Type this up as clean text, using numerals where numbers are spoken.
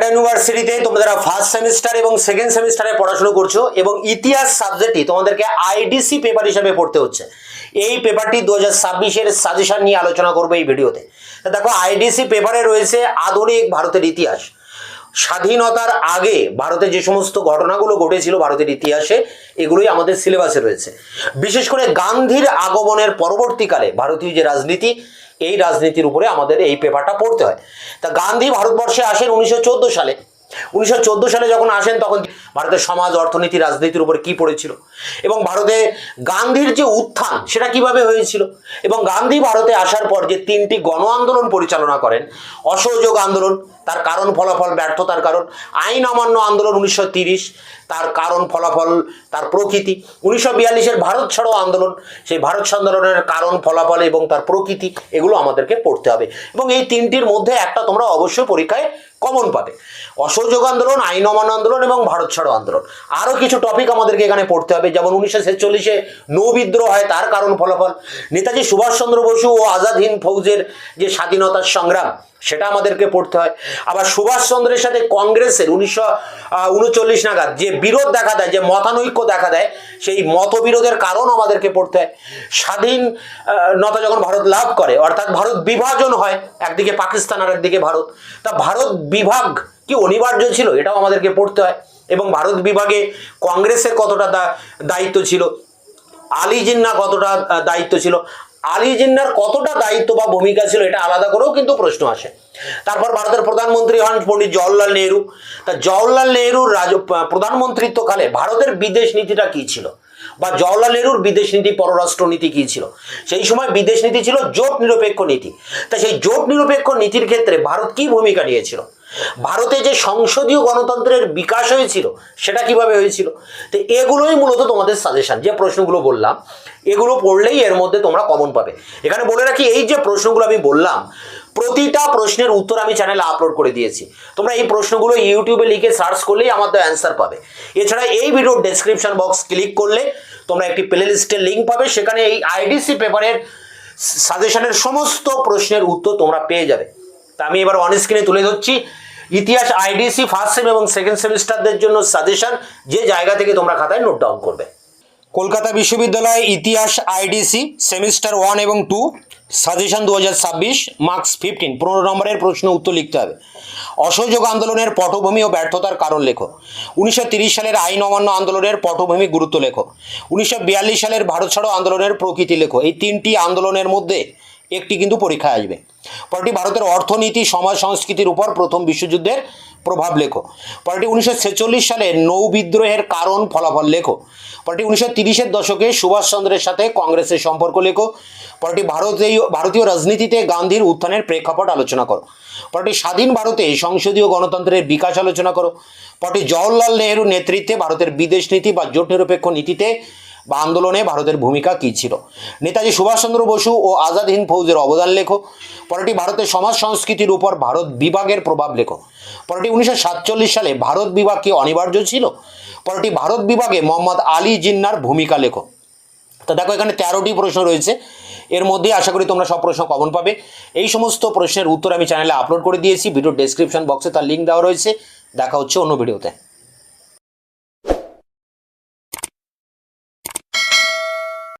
ইউনিভার্সিটিতে তোমরা যারা ফার্স্ট সেমিস্টার এবং সেকেন্ড সেমিস্টারে পড়াশোনা করছো এবং ইতিহাস সাবজেক্টই তোমাদেরকে আইডিসি পেপার হিসেবে পড়তে হচ্ছে, এই পেপারটি 2026-এর সাজেশন নিয়ে আলোচনা করবো এই ভিডিওতে। দেখো, আইডিসি পেপারে রয়েছে আধুনিক ভারতের ইতিহাস। স্বাধীনতার আগে ভারতে যে সমস্ত ঘটনাগুলো ঘটেছিল ভারতের ইতিহাসে, এগুলোই আমাদের সিলেবাসে রয়েছে। বিশেষ করে গান্ধীর আগমনের পরবর্তীকালে ভারতীয় যে রাজনীতি, এই রাজনীতির উপরে আমাদের এই পেপারটা পড়তে হয়। তা গান্ধী ভারতবর্ষে আসেন 1914 সালে। 1914 সালে যখন আসেন তখন ভারতের সমাজ, অর্থনীতি, রাজনীতির উপরে কি পড়েছিল এবং ভারতে গান্ধীর যে উত্থান সেটা কিভাবে হয়েছিল, এবং গান্ধী ভারতে আসার পর যে 3টি গণ আন্দোলন পরিচালনা করেন, অসহযোগ আন্দোলন তার কারণ ফলাফল, ব্যর্থতার কারণ; আইন অমান্য আন্দোলন 1930 তার কারণ ফলাফল, তার প্রকৃতি; 1942-এর ভারত ছাড়ো আন্দোলন, সেই ভারত আন্দোলনের কারণ ফলাফল এবং তার প্রকৃতি, এগুলো আমাদেরকে পড়তে হবে। এবং এই 3টির মধ্যে একটা তোমরা অবশ্যই পরীক্ষায় কমন পাবে: অসহযোগ আন্দোলন, আইন অমান্য আন্দোলন এবং ভারত ছাড়ো আন্দোলন। আরও কিছু টপিক আমাদেরকে এখানে পড়তে হবে, যেমন 1946-এ নৌ বিদ্রোহ হয়, তার কারণ ফলাফল; নেতাজি সুভাষচন্দ্র বসু ও আজাদ হিন্দ ফৌজের যে স্বাধীনতার সংগ্রাম, সেটা আমাদেরকে পড়তে হয়। আবার সুভাষচন্দ্রের সাথে কংগ্রেসের 1939 নাগাদ যে বিরোধ দেখা দেয়, যে মতানৈক্য দেখা দেয়, সেই মতবিরোধের কারণ আমাদেরকে পড়তে হয়। স্বাধীনতা যখন ভারত লাভ করে, অর্থাৎ ভারত বিভাজন হয়, একদিকে পাকিস্তান আর একদিকে ভারত, তা ভারত বিভাগ কি অনিবার্য ছিল, এটাও আমাদেরকে পড়তে হয়। এবং ভারত বিভাগে কংগ্রেসের কতটা দায়িত্ব ছিল, আলী জিন্নাহ কতটা দায়িত্ব ছিল, আলী জিন্নাহর কতটা দায়িত্ব বা ভূমিকা ছিল, এটা আলাদা করেও কিন্তু প্রশ্ন আসে। তারপর ভারতের প্রধানমন্ত্রী হন পণ্ডিত জওহরলাল নেহরু। তা জওহরলাল নেহরুর প্রধানমন্ত্রিত্বকালে ভারতের বিদেশ নীতিটা কি ছিল, বা জওহরলাল নেহরুর বিদেশ নীতি, পররাষ্ট্রনীতি কি ছিল? সেই সময় বিদেশ নীতি ছিল জোট নিরপেক্ষ নীতি। তা সেই জোট নিরপেক্ষ নীতির ক্ষেত্রে ভারত কি ভূমিকা নিয়েছিল? ভারতে যে সংসদীয় গণতন্ত্রের বিকাশ হয়েছিল, সেটা কিভাবে হয়েছিল? তো এগুলোই মূলত তোমাদের সাজেশন। যে প্রশ্নগুলো বললাম, এগুলো পড়লেই এর মধ্যে তোমরা কমন পাবে। এখানে বলে রাখি, এই যে প্রশ্নগুলো আমি বললাম, প্রতিটা প্রশ্নের উত্তর আমি চ্যানেলে আপলোড করে দিয়েছি। তোমরা এই প্রশ্নগুলো ইউটিউবে লিখে সার্চ করলেই আমার তো অ্যান্সার পাবে। এছাড়া এই ভিডিওর ডেসক্রিপশন বক্স ক্লিক করলে তোমরা একটি প্লেলিস্টের লিঙ্ক পাবে, সেখানে এই আইডিসি পেপারের সাজেশনের সমস্ত প্রশ্নের উত্তর তোমরা পেয়ে যাবে। তা আমি এবার অন স্ক্রিনে তুলে ধরছি ইতিহাস আইডিসি ফার্স্ট সেম এবং সেকেন্ড সেমিস্টারদের জন্য সাজেশন, যে জায়গা থেকে তোমরা খাতায় নোট ডাউন করবে। কলকাতা বিশ্ববিদ্যালয় ইতিহাস আইডিসি সেমিস্টার 1 এবং 2 সাজেশন 2026, মার্কস 15, 15 নম্বরের প্রশ্ন উত্তর লিখতে হবে। অসহযোগ আন্দোলনের পটভূমি ও ব্যর্থতার কারণ লেখো। 1930 সালের আইন অমান্য আন্দোলনের পটভূমি, গুরুত্ব লেখো। 1942 সালের ভারত ছাড়ো আন্দোলনের প্রকৃতি লেখো। এই 3টি আন্দোলনের মধ্যে একটি কিন্তু পরীক্ষায় আসবে। পরটি ভারতের অর্থনীতি, সমাজ, সংস্কৃতির উপর প্রথম বিশ্বযুদ্ধের প্রভাব লেখো। পরটি 1946 সালে নৌ বিদ্রোহের কারণ ফলাফল লেখো। পরটি 1930-এর দশকে সুভাষচন্দ্রের সাথে কংগ্রেসের সম্পর্ক লেখো। পরটি ভারতীয় রাজনীতিতে গান্ধীর উত্থানের প্রেক্ষাপট আলোচনা করো। পরটি স্বাধীন ভারতে সংসদীয় গণতন্ত্রের বিকাশ আলোচনা করো। পরটি জওহরলাল নেহরুর নেতৃত্বে ভারতের বিদেশ নীতি বা জোট নিরপেক্ষ নীতিতে বা আন্দোলনে ভারতের ভূমিকা কী ছিল। নেতাজি সুভাষচন্দ্র বসু ও আজাদ হিন্দ ফৌজের অবদান লেখো। পরটি ভারতের সমাজ সংস্কৃতির উপর ভারত বিভাগের প্রভাব লেখো। পরটি 1947 সালে ভারত বিভাগ কি অনিবার্য ছিল। পরটি ভারত বিভাগে মোহাম্মদ আলী জিন্নাহর ভূমিকা লেখো। তো দেখো, এখানে 13টি প্রশ্ন রয়েছে। এর মধ্যে আশা করি তোমরা সব প্রশ্ন কমন পাবে। এই সমস্ত প্রশ্নের উত্তর আমি চ্যানেলে আপলোড করে দিয়েছি, ভিডিওর ডেসক্রিপশন বক্সে তার লিঙ্ক দেওয়া রয়েছে। দেখা হচ্ছে অন্য ভিডিওতে।